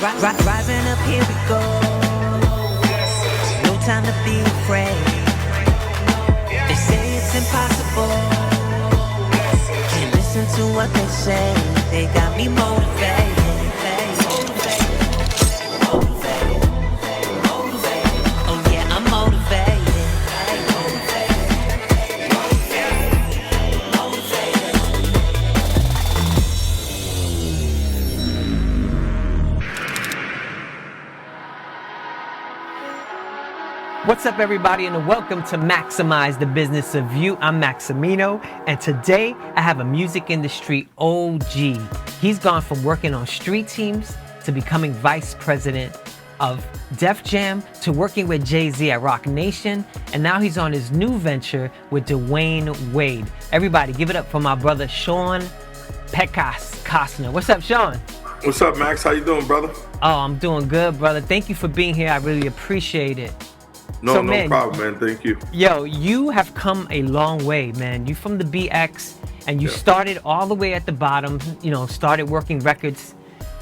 Rising up, here we go. No time to be afraid. They say it's impossible. Can't listen to what they say. They got me motivated. Oh yeah, I'm motivated. What's up, everybody, and welcome to Maximize the Business of You. I'm Maximino, and today I have a music industry OG. He's gone from working on street teams to becoming vice president of DefJam to working with Jay-Z at Roc Nation, and now he's on his new venture with Dwayne Wade. Everybody, give it up for my brother Shawn Pecas Costner. What's up, Shawn? What's up, Max? How you doing, brother? Oh, I'm doing good, brother. Thank you for being here. I really appreciate it. No problem, man. Thank you. Yo, you have come a long way, man. You from the BX, and you started all the way at the bottom, started working records.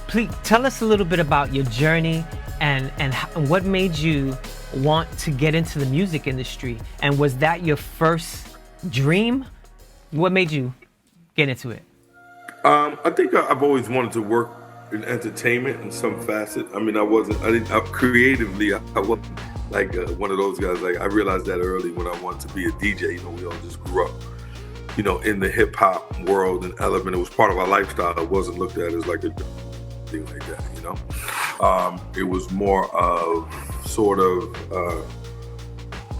Please tell us a little bit about your journey and what made you want to get into the music industry. And was that your first dream? What made you get into it? I think I've always wanted to work in entertainment in some facet. I mean, creatively, I wasn't like one of those guys. Like, I realized that early when I wanted to be a DJ. We all just grew up, in the hip hop world and element. It was part of our lifestyle. It wasn't looked at as like a thing like that, It was more of sort of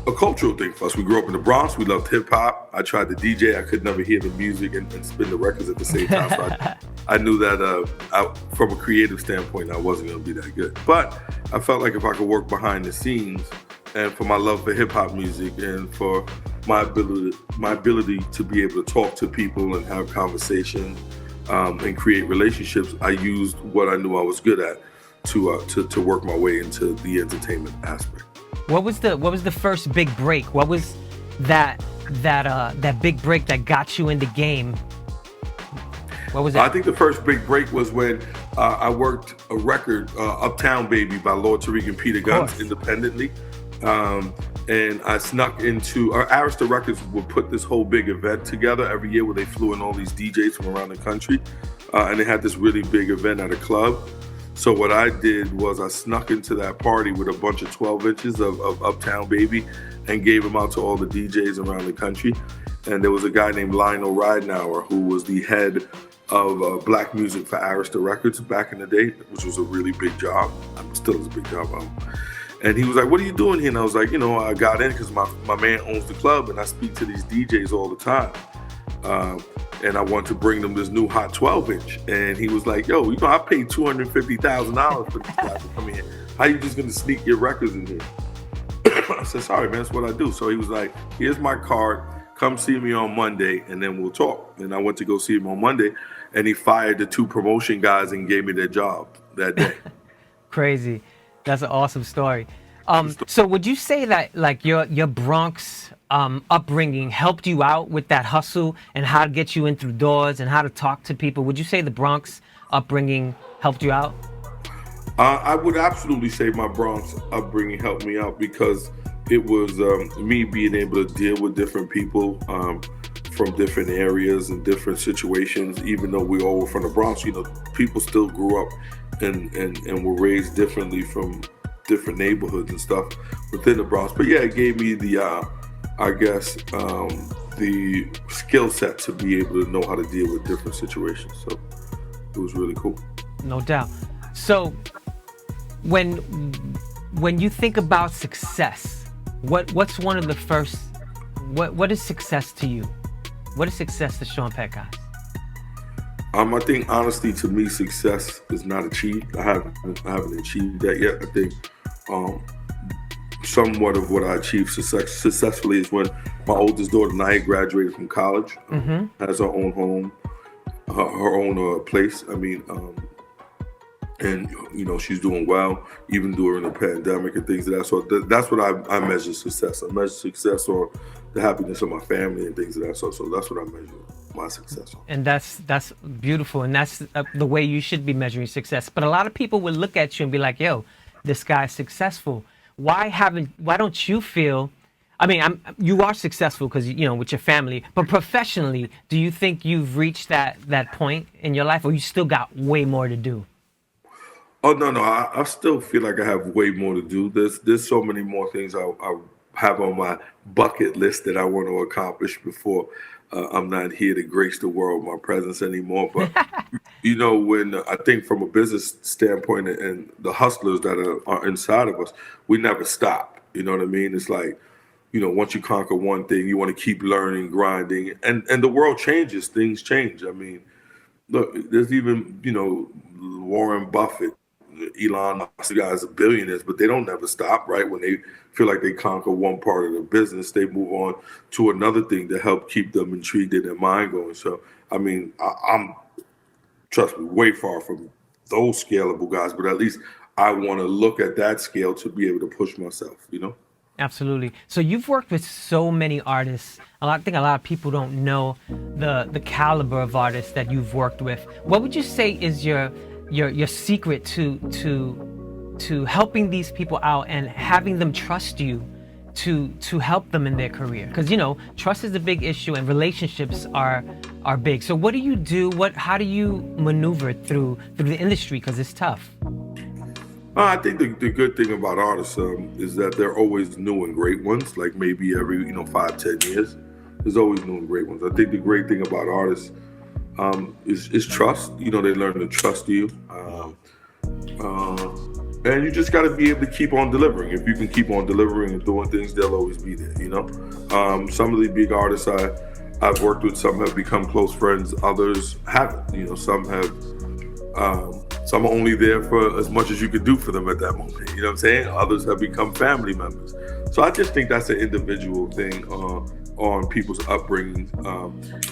a cultural thing for us. We grew up in the Bronx. We loved hip hop. I tried to DJ. I could never hear the music and spin the records at the same time. So I knew that from a creative standpoint, I wasn't going to be that good. But I felt like if I could work behind the scenes, and for my love for hip hop music, and for my ability to be able to talk to people and have conversations and create relationships, I used what I knew I was good at to work my way into the entertainment aspect. What was the first big break? What was that big break that got you in the game? What was it? I think the first big break was when I worked a record, Uptown Baby by Lord Tariq and Peter Guns, independently. And I snuck into, Arista Records would put this whole big event together every year where they flew in all these DJs from around the country. And they had this really big event at a club. So what I did was I snuck into that party with a bunch of 12 inches of Uptown Baby and gave them out to all the DJs around the country. And there was a guy named Lionel Ridenauer who was the head of black music for Arista Records back in the day, which was a really big job. Still is a big job. And he was like, "What are you doing here?" And I was like, I got in because my man owns the club and I speak to these DJs all the time. And I want to bring them this new hot 12-inch. And he was like, "Yo, I paid $250,000 for this guy to come in here. How you just gonna sneak your records in here?" I said, "Sorry, man, that's what I do." So he was like, "Here's my card. Come see me on Monday, and then we'll talk." And I went to go see him on Monday, and he fired the two promotion guys and gave me their job that day. Crazy. That's an awesome story. So would you say that like your Bronx upbringing helped you out with that hustle and how to get you in through doors and how to talk to people? Would you say the Bronx upbringing helped you out? I would absolutely say my Bronx upbringing helped me out because it was me being able to deal with different people from different areas and different situations. Even though we all were from the Bronx, people still grew up and were raised differently from different neighborhoods and stuff within the Bronx. But yeah, it gave me the the skill set to be able to know how to deal with different situations. So it was really cool. No doubt. So when you think about success, what's one of the first, what is success to you? What is success to Shawn Pecas? I think honestly, to me, success is not achieved. I haven't achieved that yet. I think somewhat of what I achieved successfully is when my oldest daughter Naya graduated from college, has her own home, her own place. I mean, and she's doing well even during the pandemic and things of that sort. That's what I measure success. I measure success on the happiness of my family and things of that sort. So that's what I measure my success on. And that's beautiful, and that's the way you should be measuring success. But a lot of people would look at you and be like, "Yo, this guy's successful. Why don't you feel?" I mean, you are successful because with your family, but professionally, do you think you've reached that point in your life, or you still got way more to do? Oh no, I still feel like I have way more to do. There's so many more things I have on my bucket list that I want to accomplish before I'm not here to grace the world with my presence anymore. But when I think from a business standpoint and the hustlers that are inside of us, we never stop. You know what I mean? It's like, once you conquer one thing, you want to keep learning, grinding, and the world changes. Things change. I mean, look, there's even Warren Buffett, Elon Musk, guys are billionaires, but they don't never stop, right? When they feel like they conquer one part of the business, they move on to another thing to help keep them intrigued and their mind going. So, I mean, I'm, trust me, way far from those scalable guys, but at least I want to look at that scale to be able to push myself, Absolutely. So you've worked with so many artists. I think a lot of people don't know the caliber of artists that you've worked with. What would you say is your secret to helping these people out and having them trust you to help them in their career? Because trust is a big issue and relationships are big. So what do you do? How do you maneuver through the industry? Because it's tough. I think the good thing about artists is that they're always new and great ones. Like maybe every 5-10 years, there's always new and great ones. I think the great thing about artists is trust. They learn to trust you, and you just got to be able to keep on delivering. If you can keep on delivering and doing things, they'll always be there. Some of the big artists I've worked with, some have become close friends, others haven't. Some have. Some are only there for as much as you could do for them at that moment. You know what I'm saying? Others have become family members. So I just think that's an individual thing on people's upbringing.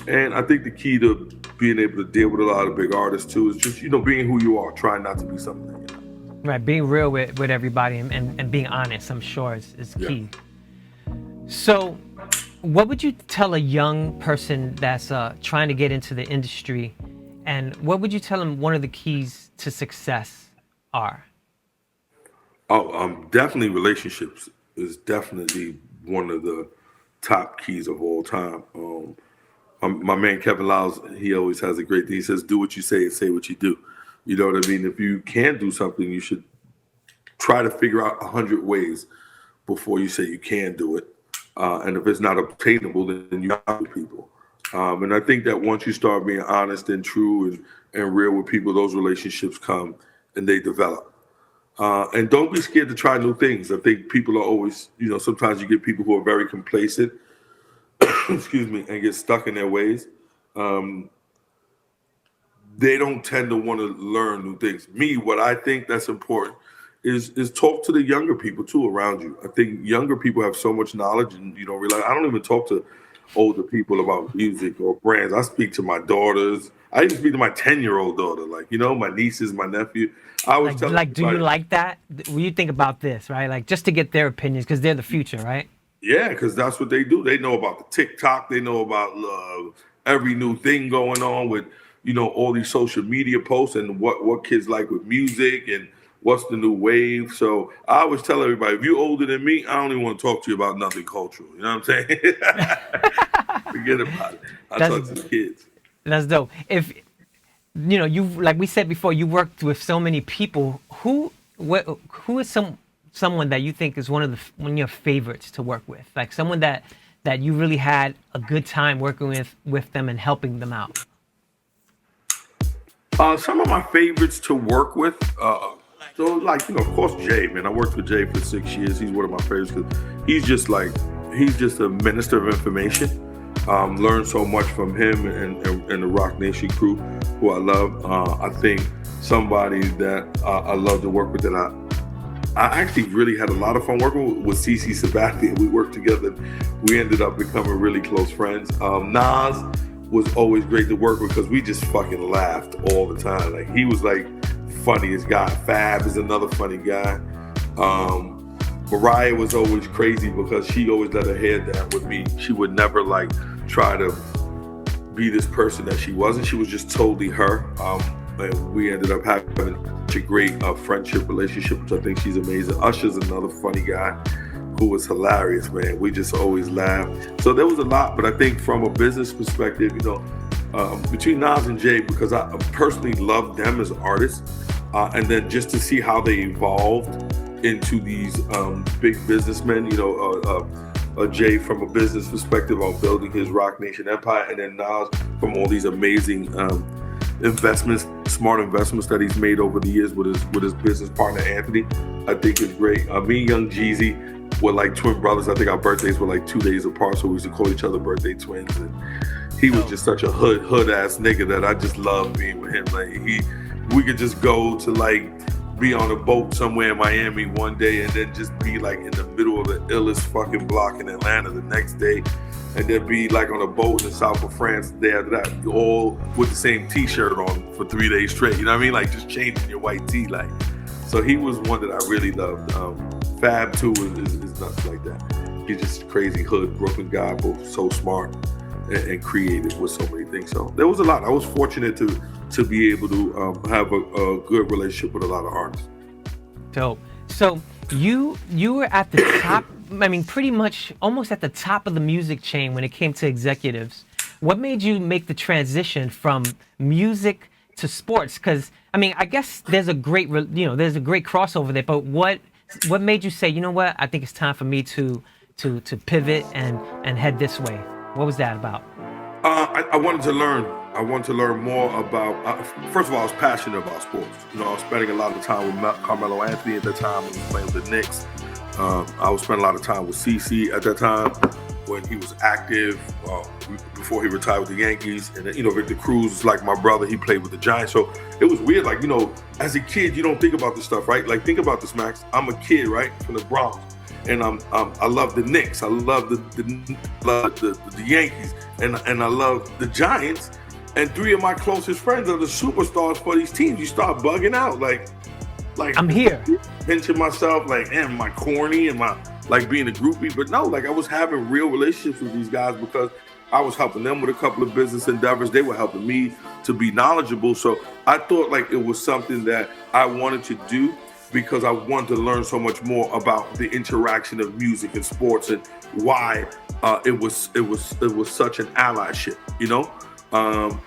And I think the key to being able to deal with a lot of big artists too is just, being who you are, trying not to be something. Right, being real with everybody and being honest, I'm sure is key. Yeah. So what would you tell a young person that's trying to get into the industry, and what would you tell them one of the keys to success are? Definitely relationships is definitely one of the top keys of all time. My man Kevin Lyles, he always has a great thing. He says, "Do what you say and say what you do." You know what I mean? If you can do something, you should try to figure out 100 ways before you say you can do it. And if it's not obtainable, then you have to people. And I think that once you start being honest and true and real with people, those relationships come and they develop. And don't be scared to try new things. I think people are always, sometimes you get people who are very complacent, excuse me, and get stuck in their ways. They don't tend to want to learn new things. What I think that's important is talk to the younger people too around you. I think younger people have so much knowledge and you don't realize. I don't even talk to older people about music or brands. I speak to my daughters. I even speak to my 10-year-old daughter, my nieces, my nephew. I was telling do you like that? When you think about this, right? Like just to get their opinions because they're the future, right? Yeah, because that's what they do. They know about the TikTok. They know about every new thing going on with, all these social media posts and what kids like with music and what's the new wave. So I always tell everybody, if you're older than me, I don't even want to talk to you about nothing cultural. You know what I'm saying? Forget about it. I talk to the kids. That's dope. If you like we said before, you worked with so many people. Who is someone that you think is one of your favorites to work with? Like someone that you really had a good time working with them and helping them out. Some of my favorites to work with. So of course, Jay, man, I worked with Jay for 6 years. He's one of my favorites because he's just a minister of information. Learned so much from him and the Roc Nation crew, who I love. I think somebody that I love to work with that I actually really had a lot of fun working with CC Sabathia. We worked together. We ended up becoming really close friends. Nas was always great to work with because we just fucking laughed all the time. Like he was funniest guy. Fab is another funny guy. Mariah was always crazy because she always let her hair down with me. She would never try to be this person that she wasn't. She was just totally her. And we ended up having such a great friendship relationship, which I think she's amazing. Usher's another funny guy who was hilarious, man. We just always laugh. So there was a lot, but I think from a business perspective, between Nas and Jay, because I personally love them as artists, and then just to see how they evolved into these big businessmen, Jay from a business perspective on building his Roc Nation empire, and then Nas from all these amazing smart investments that he's made over the years with his business partner Anthony, I think is great. Me and Young Jeezy were like twin brothers. I think our birthdays were like 2 days apart, so we used to call each other birthday twins. And he was just such a hood ass nigga that I just loved being with him. Like we could just go to like be on a boat somewhere in Miami one day and then just be like in the middle of the illest fucking block in Atlanta the next day, and then be like on a boat in the south of France the day after that, all with the same t-shirt on for 3 days straight. You know what I mean? Like just changing your white tee. Like, so he was one that I really loved. Fab too is nuts like that. He's just a crazy hood Brooklyn guy, both so smart and creative with so many things. So there was a lot. I was fortunate to be able to have a good relationship with a lot of artists. Dope. So you were at the top, I mean, pretty much almost at the top of the music chain when it came to executives. What made you make the transition from music to sports? Because, I mean, I guess there's a great crossover there, but what made you say, you know what, I think it's time for me to pivot and head this way? What was that about? I wanted to learn. I wanted to learn more about. First of all, I was passionate about sports. I was spending a lot of time with Carmelo Anthony at that time when he was playing with the Knicks. I was spending a lot of time with CeCe at that time when he was active, before he retired with the Yankees. And then, Victor Cruz is like my brother. He played with the Giants. So it was weird. Like, as a kid, you don't think about this stuff, right? Like, think about this, Max. I'm a kid, right, from the Bronx. And I love the Knicks. I love the Yankees. And I love the Giants. And three of my closest friends are the superstars for these teams. You start bugging out, like I'm here, pinching myself, like, am I corny? Am I like being a groupie? But no, like I was having real relationships with these guys because I was helping them with a couple of business endeavors. They were helping me to be knowledgeable. So I thought like it was something that I wanted to do because I wanted to learn so much more about the interaction of music and sports and why it was such an allyship,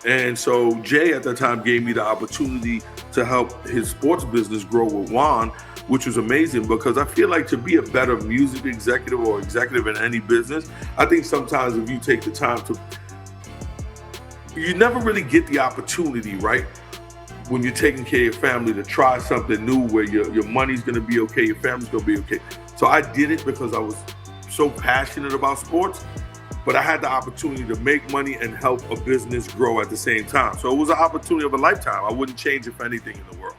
And so Jay at that time gave me the opportunity to help his sports business grow with Juan, which was amazing because I feel like to be a better music executive or executive in any business, I think sometimes if you take the time you never really get the opportunity, right? When you're taking care of your family to try something new where your money's gonna be okay, your family's gonna be okay. So I did it because I was so passionate about sports, but I had the opportunity to make money and help a business grow at the same time. So it was an opportunity of a lifetime. I wouldn't change it for anything in the world.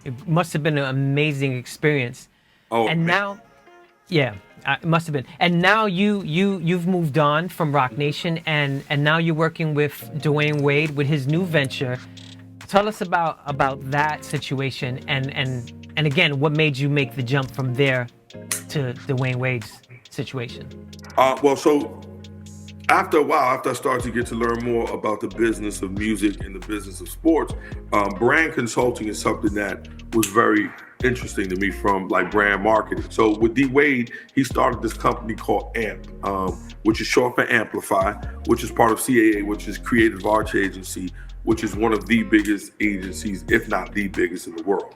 It must have been an amazing experience. Oh, and man. Now, yeah, it must have been. And now you've moved on from Roc Nation, and now you're working with Dwayne Wade with his new venture. Tell us about that situation, and again, what made you make the jump from there to Dwayne Wade's situation? So after a while, after I started to get to learn more about the business of music and the business of sports, brand consulting is something that was very interesting to me from like brand marketing. So with D Wade, he started this company called AMP, which is short for Amplify, which is part of CAA, which is Creative Arts Agency, which is one of the biggest agencies, if not the biggest in the world.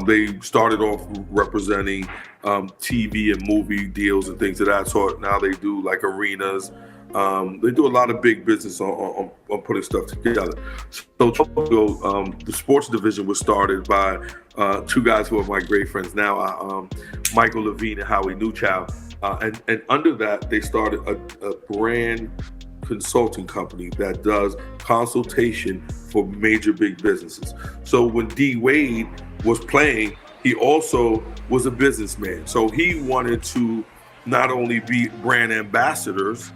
They started off representing TV and movie deals and things of that sort. Now they do like arenas. They do a lot of big business on putting stuff together. So the sports division was started by two guys who are my great friends now, Michael Levine and Howie Newchild. And under that, they started a brand consulting company that does consultation for major big businesses. So when D Wade was playing, he also was a businessman. So he wanted to not only be brand ambassadors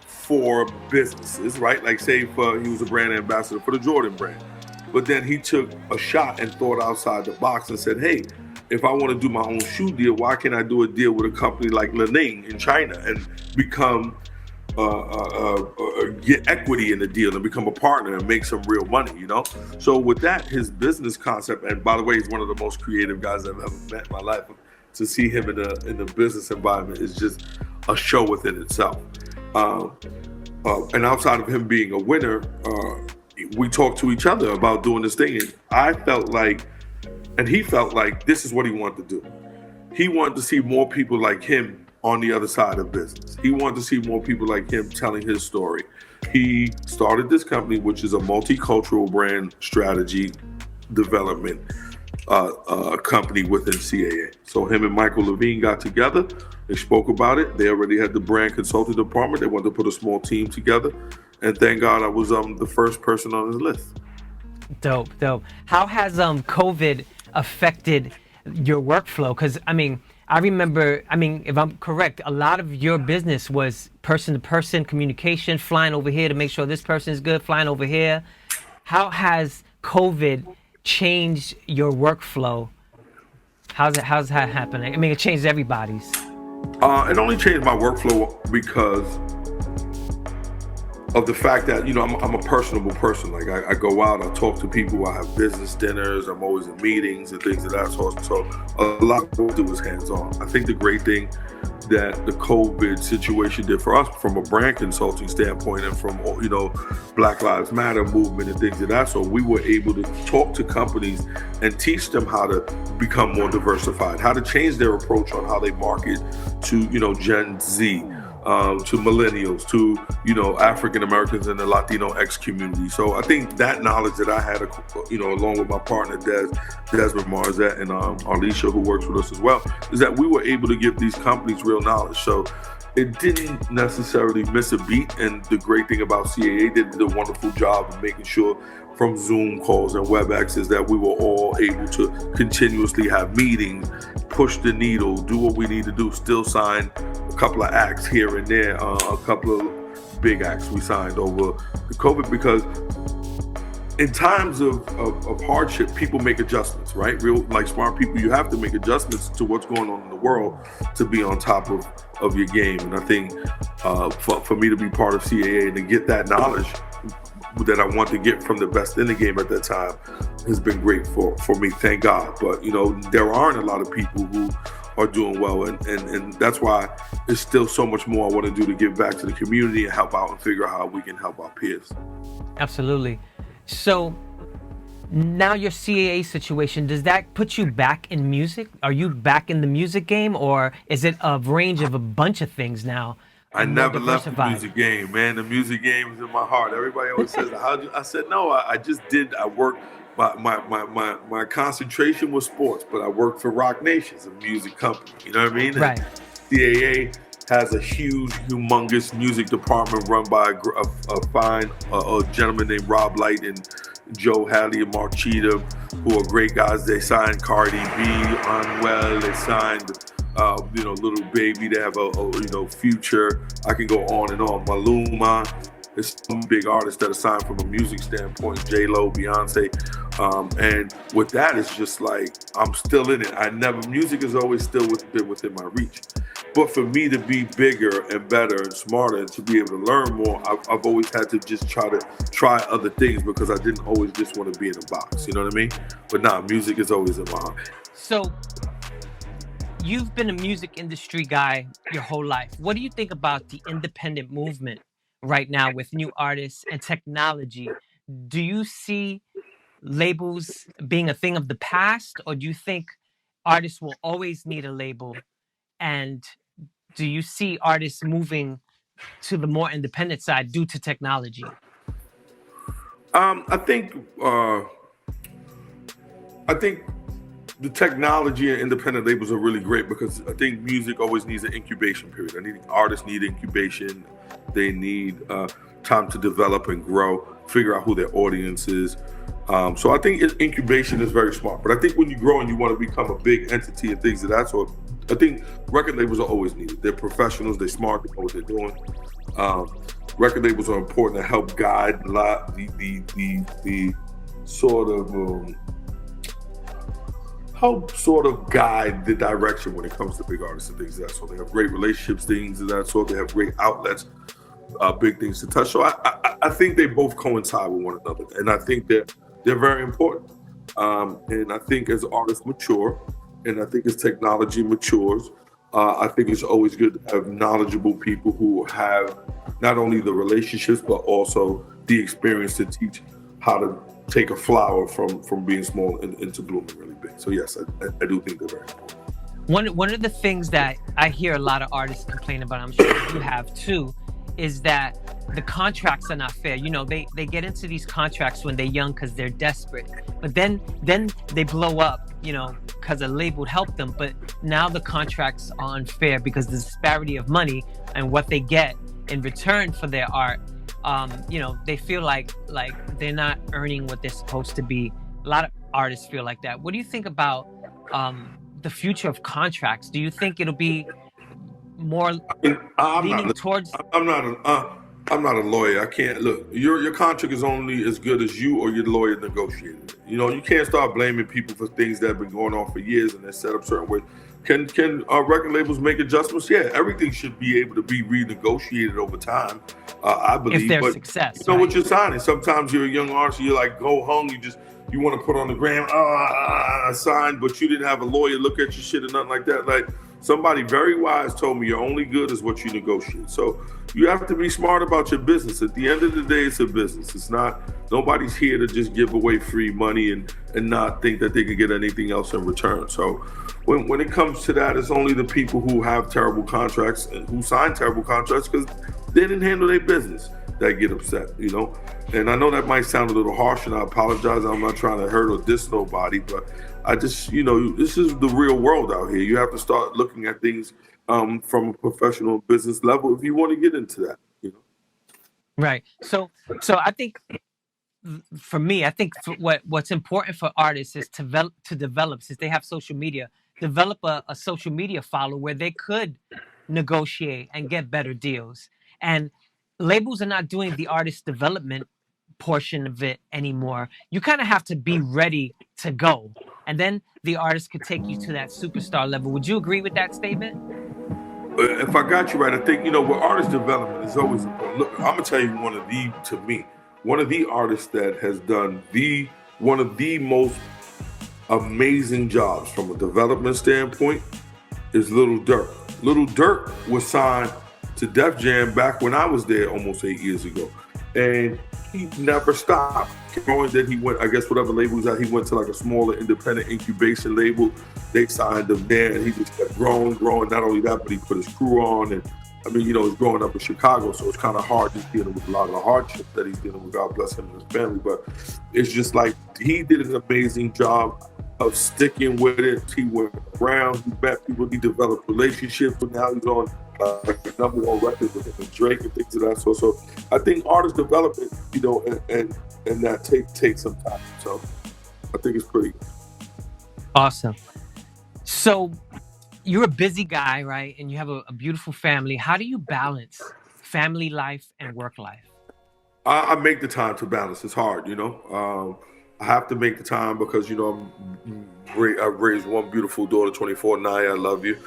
for businesses, right? Like say he was a brand ambassador for the Jordan brand. But then he took a shot and thought outside the box and said, hey, if I want to do my own shoe deal, why can't I do a deal with a company like Li-Ning in China and become get equity in the deal and become a partner and make some real money, you know? So with that, his business concept, and by the way, he's one of the most creative guys I've ever met in my life. To see him in the business environment is just a show within itself. And outside of him being a winner, we talked to each other about doing this thing. And I felt like, and he felt like this is what he wanted to do. He wanted to see more people like him on the other side of business. He wanted to see more people like him telling his story. He started this company, which is a multicultural brand strategy development company within CAA. So him and Michael Levine got together. They spoke about it. They already had the brand consulting department. They wanted to put a small team together. And thank God I was the first person on his list. Dope. How has COVID affected your workflow? Because I remember, if I'm correct, a lot of your business was person-to-person communication, flying over here to make sure this person is good, flying over here. How has COVID changed your workflow? How's that happening? It changed everybody's. It only changed my workflow because of the fact that, I'm a personable person. Like I go out, I talk to people, I have business dinners, I'm always in meetings and things of that sort. So a lot of what I do is hands-on. I think the great thing that the COVID situation did for us from a brand consulting standpoint and from, Black Lives Matter movement and things of that sort, we were able to talk to companies and teach them how to become more diversified, how to change their approach on how they market to, Gen Z, to millennials, to African Americans and the Latino X community. So I think that knowledge that I had, along with my partner Desmond Marzette and Alicia, who works with us as well, is that we were able to give these companies real knowledge. So it didn't necessarily miss a beat. And the great thing about CAA, they did a wonderful job of making sure from Zoom calls and WebEx is that we were all able to continuously have meetings, push the needle, do what we need to do, still sign a couple of acts here and there, a couple of big acts we signed over the COVID, because in times of hardship, people make adjustments, right? Real, like smart people, you have to make adjustments to what's going on in the world to be on top of your game. And I think for me to be part of CAA and to get that knowledge that I want to get from the best in the game at that time has been great for me, thank God. But there aren't a lot of people who are doing well, and that's why there's still so much more I want to do to give back to the community and help out and figure out how we can help our peers. Absolutely. So now your CAA situation, does that put you back in music? Are you back in the music game, or is it a range of a bunch of things now? I never left the music game, man. The music game is in my heart. Everybody always says, I said, no, I just did. I worked. My concentration was sports, but I worked for Roc Nation, a music company. You know what I mean? Right. And CAA has a huge, humongous music department run by a fine gentleman named Rob Light and Joe Halley and Mark Cheatham, who are great guys. They signed Cardi B, Unwell. They signed Little Baby. They have a Future. I can go on and on. Maluma. There's some big artists that are signed from a music standpoint, J-Lo, Beyonce. And with that, it's just like, I'm still in it. Music has always still been within my reach. But for me to be bigger and better and smarter and to be able to learn more, I've always had to just try other things, because I didn't always just want to be in a box. You know what I mean? But music is always in my heart. So you've been a music industry guy your whole life. What do you think about the independent movement right now with new artists and technology? Do you see labels being a thing of the past, or do you think artists will always need a label? And do you see artists moving to the more independent side due to technology? I think the technology and independent labels are really great, because I think music always needs an incubation period. Artists need incubation. They need time to develop and grow, figure out who their audience is. So I think incubation is very smart. But I think when you grow and you want to become a big entity and things of that sort, I think record labels are always needed. They're professionals, they're smart, they know what they're doing. Record labels are important to help guide a lot the sort of guide the direction when it comes to big artists and things of that sort. They have great relationships, things of that sort. They have great outlets. big things to touch. So I think they both coincide with one another, and I think they're very important. And I think as artists mature, and I think as technology matures, I think it's always good to have knowledgeable people who have not only the relationships but also the experience to teach how to take a flower from being small into blooming really big. So yes, I do think they're very important. One of the things that I hear a lot of artists complain about, I'm sure you have too, is that the contracts are not fair. You know, they get into these contracts when they're young because they're desperate, but then they blow up, you know, because a label helped them. But now the contracts are unfair because the disparity of money and what they get in return for their art. You know, they feel like they're not earning what they're supposed to be. A lot of artists feel like that. What do you think about the future of contracts? Do you think it'll be more leaning towards? I'm not a lawyer. I can't look. Your contract is only as good as you or your lawyer negotiated it. You know, you can't start blaming people for things that have been going on for years and they're set up certain ways. Can record labels make adjustments? Yeah, everything should be able to be renegotiated over time. I believe. If there's but success, you know right? What you're signing. Sometimes you're a young artist. You're like go hung. You want to put on the gram. I signed, but you didn't have a lawyer look at your shit or nothing like that. Like somebody very wise told me, you're only good as what you negotiate. So you have to be smart about your business. At the end of the day, it's a business. It's not. Nobody's here to just give away free money and not think that they can get anything else in return. So when it comes to that, it's only the people who have terrible contracts and who sign terrible contracts because they didn't handle their business that get upset, you know? And I know that might sound a little harsh, and I apologize. I'm not trying to hurt or diss nobody, but I just, you know, this is the real world out here. You have to start looking at things from a professional business level if you want to get into that, you know? Right. So I think for me, I think what's important for artists is to develop, since they have social media, develop a social media follow where they could negotiate and get better deals. And labels are not doing the artist development portion of it anymore. You kind of have to be ready to go, and then the artist could take you to that superstar level. Would you agree with that statement? If I got you right, I think, you know, with artist development is always important. Look, I'm gonna tell you one of the artists that has done one of the most amazing jobs from a development standpoint is Lil Durk. Lil Durk was signed to DefJam back when I was there almost 8 years ago, and he never stopped growing. Then he went, I guess whatever label was at, he went to like a smaller independent incubation label. They signed him there, and he just kept growing. Not only that, but he put his crew on, and I mean, you know, he's growing up in Chicago, so it's kind of hard just dealing with a lot of the hardship that he's dealing with. God bless him and his family, but it's just like he did an amazing job of sticking with it. He went around, he met people, he developed relationships, but now he's on number one records with him and Drake and things of that sort. So I think artist development, you know, and that takes some time. So I think it's pretty awesome. So you're a busy guy, right? And you have a beautiful family. How do you balance family life and work life? I make the time to balance. It's hard, you know. I have to make the time because, you know, I've raised one beautiful daughter, 24, Naya, I love you.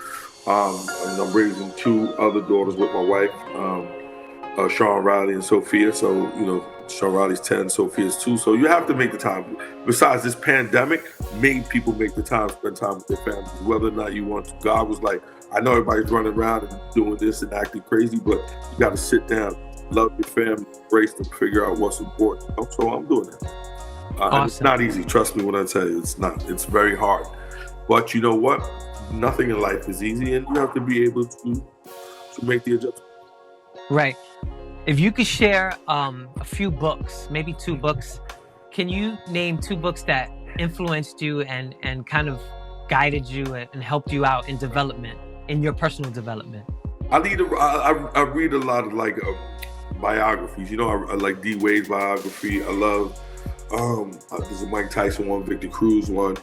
And I'm raising two other daughters with my wife, Shawn, Riley, and Sophia. So, you know, Shawn Riley's 10, Sophia's 2. So you have to make the time. Besides, this pandemic made people make the time, spend time with their families, whether or not you want to. God was like, I know everybody's running around and doing this and acting crazy, but you got to sit down, love your family, embrace them, figure out what's important. So I'm doing that. Awesome. And it's not easy. Trust me when I tell you, it's not. It's very hard. But you know what? Nothing in life is easy, and you have to be able to make the adjustment. Right. If you could share a few books, maybe 2 books, can you name 2 books that influenced you and kind of guided you and helped you out in development, in your personal development? I read a lot of like biographies. You know, I like D. Wade's biography. I love there's a Mike Tyson one, Victor Cruz one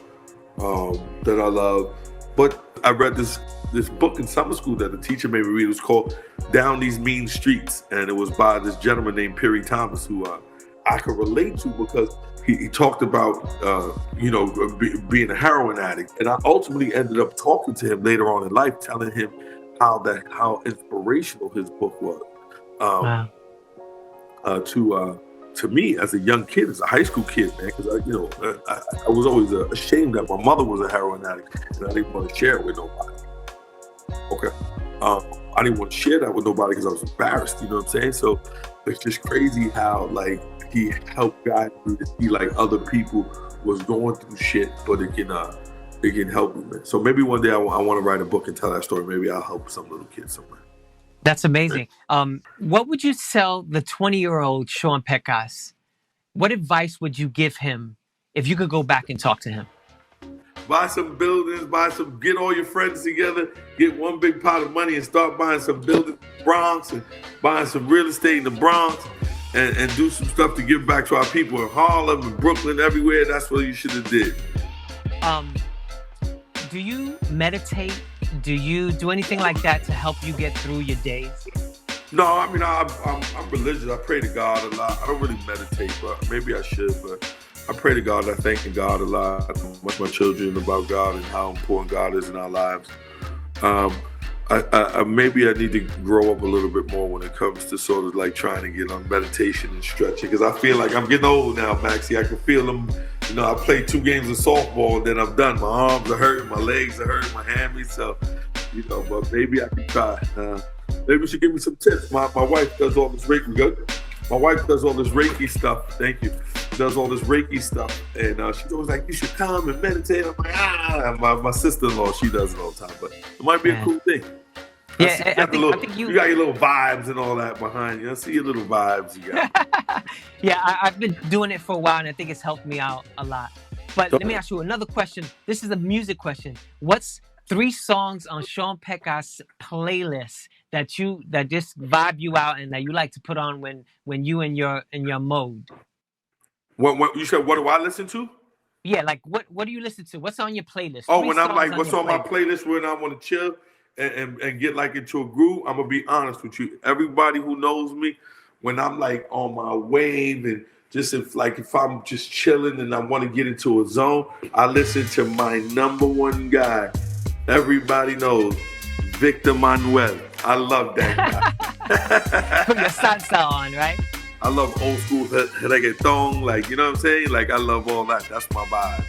that I love. But I read this book in summer school that the teacher made me read. It was called Down These Mean Streets, and it was by this gentleman named Perry Thomas, who I could relate to because he talked about being a heroin addict, and I ultimately ended up talking to him later on in life, telling him how inspirational his book was. um, Wow. To me as a young kid, as a high school kid, man, because I was always ashamed that my mother was a heroin addict, and I didn't want to share it with nobody. Okay, I didn't want to share that with nobody because I was embarrassed. You know what I'm saying? So it's just crazy how like he helped guide me to see like other people was going through shit, but it can help me, man. So maybe one day I want to write a book and tell that story. Maybe I'll help some little kid somewhere. That's amazing. What would you tell the 20-year-old Shawn Pecas? What advice would you give him if you could go back and talk to him? Buy some buildings, get all your friends together, get one big pot of money and start buying some buildings in the Bronx and buying some real estate in the Bronx and do some stuff to give back to our people in Harlem and Brooklyn, everywhere. That's what you should have did. Do you meditate? Do you do anything like that to help you get through your days? No, I mean, I'm religious. I pray to God a lot. I don't really meditate, but maybe I should. But I pray to God. I thank God a lot. I teach my children about God and how important God is in our lives. Maybe I need to grow up a little bit more when it comes to sort of like trying to get on meditation and stretching, because I feel like I'm getting old now, Maxie. I can feel them. You know, I played 2 games of softball and then I'm done. My arms are hurting, my legs are hurting, my hammies. So, but maybe I can try. Maybe you should give me some tips. My wife does all this Reiki. Good. My wife does all this Reiki stuff. Thank you. She does all this Reiki stuff, and she's always like, "You should come and meditate." I'm like, My sister-in-law, she does it all the time, but it might be a cool thing. Yeah, I think you got your little vibes and all that behind you. I see your little vibes you got. Yeah, I've been doing it for a while, and I think it's helped me out a lot. But let me ask you another question. This is a music question. What's 3 songs on Shawn Pecas' playlist that just vibe you out and that you like to put on when you in your mode? What you said? What do I listen to? Yeah, like what do you listen to? What's on your playlist? Oh, when I'm like, what's on my playlist when I want to chill and get like into a groove? I'm gonna be honest with you. Everybody who knows me, when I'm like on my wave and just if I'm just chilling and I want to get into a zone, I listen to my number one guy. Everybody knows, Victor Manuel. I love that guy. Put your salsa on, right? I love old school reggaeton, like, you know what I'm saying? Like, I love all that. That's my vibe.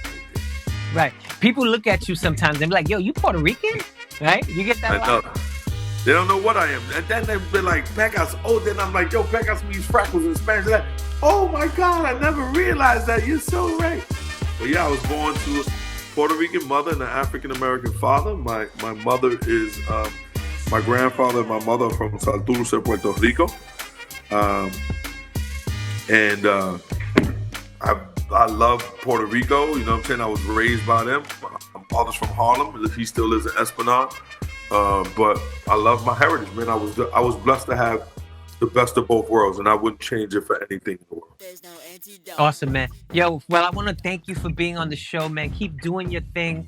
Right. People look at you sometimes and be like, yo, you Puerto Rican? Right? You get that vibe? They don't know what I am. And then they've been like, Pecas. Oh, then I'm like, yo, Pecas means freckles in Spanish. Like, oh my God, I never realized that. You're so right. But yeah, I was born to a Puerto Rican mother and an African American father. My mother is, my grandfather and my mother are from Santurce, Puerto Rico. I love Puerto Rico. You know what I'm saying? I was raised by them. My father's from Harlem. He still lives in Esplanade. But I love my heritage, man. I was blessed to have the best of both worlds, and I wouldn't change it for anything in the world. There's no antidote. Awesome, man. Yo, well, I want to thank you for being on the show, man. Keep doing your thing.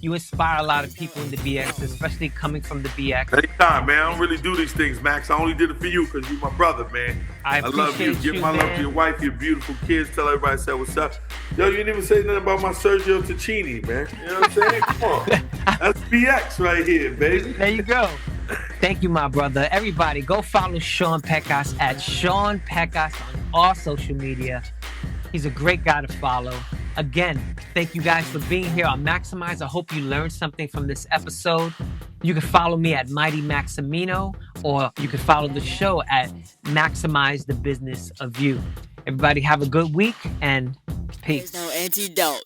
You inspire a lot of people in the BX, especially coming from the BX. Anytime, man. I don't really do these things, Max. I only did it for you because you're my brother, man. I love you. Give my man. love to your wife, your beautiful kids. Tell everybody, say what's up. Yo, you didn't even say nothing about my Sergio Ticini, man. You know what I'm saying? Come on. That's BX right here, baby. There you go. Thank you, my brother. Everybody, go follow Shawn Pecas at Shawn Pecas on all social media. He's a great guy to follow. Again, thank you guys for being here on Maximize. I hope you learned something from this episode. You can follow me at Mighty Maximino, or you can follow the show at Maximize the Business of You. Everybody have a good week and peace. There's no antidote.